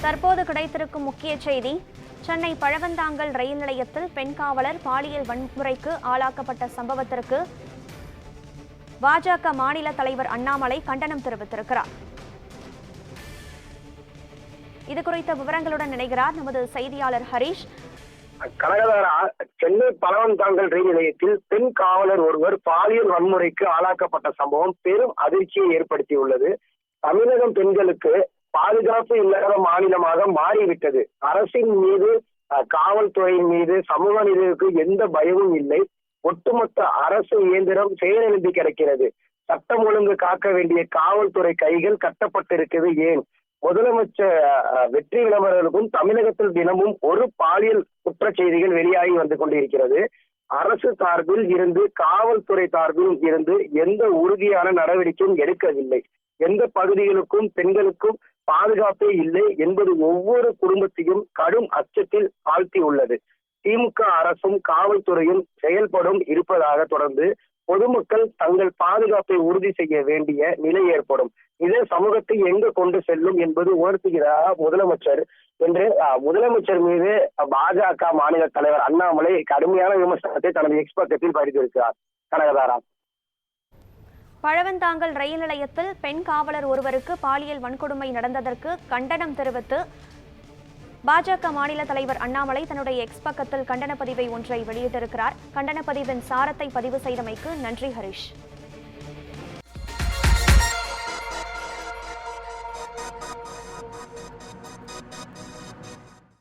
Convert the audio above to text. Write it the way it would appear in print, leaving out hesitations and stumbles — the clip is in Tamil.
தற்போது கிடைத்திருக்கும் முக்கிய செய்தி, சென்னை பழவந்தாங்கல் ரயில் நிலையத்தில் பெண் காவலர் பாலியல் வன்முறைக்கு ஆளாக்கப்பட்ட சம்பவத்திற்கு பாஜக மாநில தலைவர் அண்ணாமலை கண்டனம் தெரிவித்திருக்கிறார். இது குறித்த விவரங்களுடன் இணைகிறார் நமது செய்தியாளர் ஹரிஷ். கனகதாரா, சென்னை பழவந்தாங்கல் ரயில் நிலையத்தில் பெண் காவலர் ஒருவர் பாலியல் வன்முறைக்கு ஆளாக்கப்பட்ட சம்பவம் பெரும் அதிர்ச்சியை ஏற்படுத்தியுள்ளது. தமிழகம் பெண்களுக்கு பாதுகாப்பு இல்லாத மாநிலமாக மாறிவிட்டது. அரசின் மீது, காவல்துறையின் மீது, சமூக நீதிக்கு எந்த பயமும் இல்லை. ஒட்டுமொத்த அரசு இயந்திரம் செயலிழந்து கிடக்கிறது. சட்டம் ஒழுங்கு காக்க வேண்டிய காவல்துறை கைகள் கட்டப்பட்டிருக்கிறது. ஏன் முதலமைச்சர் வெற்றி விளம்பரர்களுக்கும் தமிழகத்தில் தினமும் ஒரு பாலியல் குற்ற செய்திகள் வெளியாகி வந்து கொண்டிருக்கிறது. அரசு சார்பில் இருந்து, காவல்துறை சார்பில் இருந்து எந்த உறுதியான நடவடிக்கையும் எடுக்கவில்லை. எந்த பகுதிகளுக்கும் பெண்களுக்கும் பாதுகாப்பே இல்லை என்பது ஒவ்வொரு குடும்பத்தையும் கடும் அச்சத்தில் ஆழ்த்தி உள்ளது. திமுக அரசும் காவல்துறையும் செயல்படும் இருப்பதாக தொடர்ந்து பொதுமக்கள் தங்கள் பாதுகாப்பை உறுதி செய்ய வேண்டிய நிலை ஏற்படும். இதே சமூகத்தை எங்கு கொண்டு செல்லும் என்பது உணர்த்துகிறார் முதலமைச்சர் என்று முதலமைச்சர் மீது பாஜக மாநில தலைவர் அண்ணாமலை கடுமையான விமர்சனத்தை தனது எக்ஸ் பக்கத்தில் பதிவிட்டிருக்கிறார். கனகதாரா, பழவந்தாங்கல் ரயில் நிலையத்தில் பெண் காவலர் ஒருவருக்கு பாலியல் வன்கொடுமை நடந்ததற்கு கண்டனம் தெரிவித்து பாஜக மாநில தலைவர் அண்ணாமலை தன்னுடைய எக்ஸ் பக்கத்தில் கண்டன பதிவை ஒன்றை வெளியிட்டிருக்கிறார். கண்டன பதிவின் சாரத்தை பதிவு செய்தமைக்கு நன்றி ஹரிஷ்.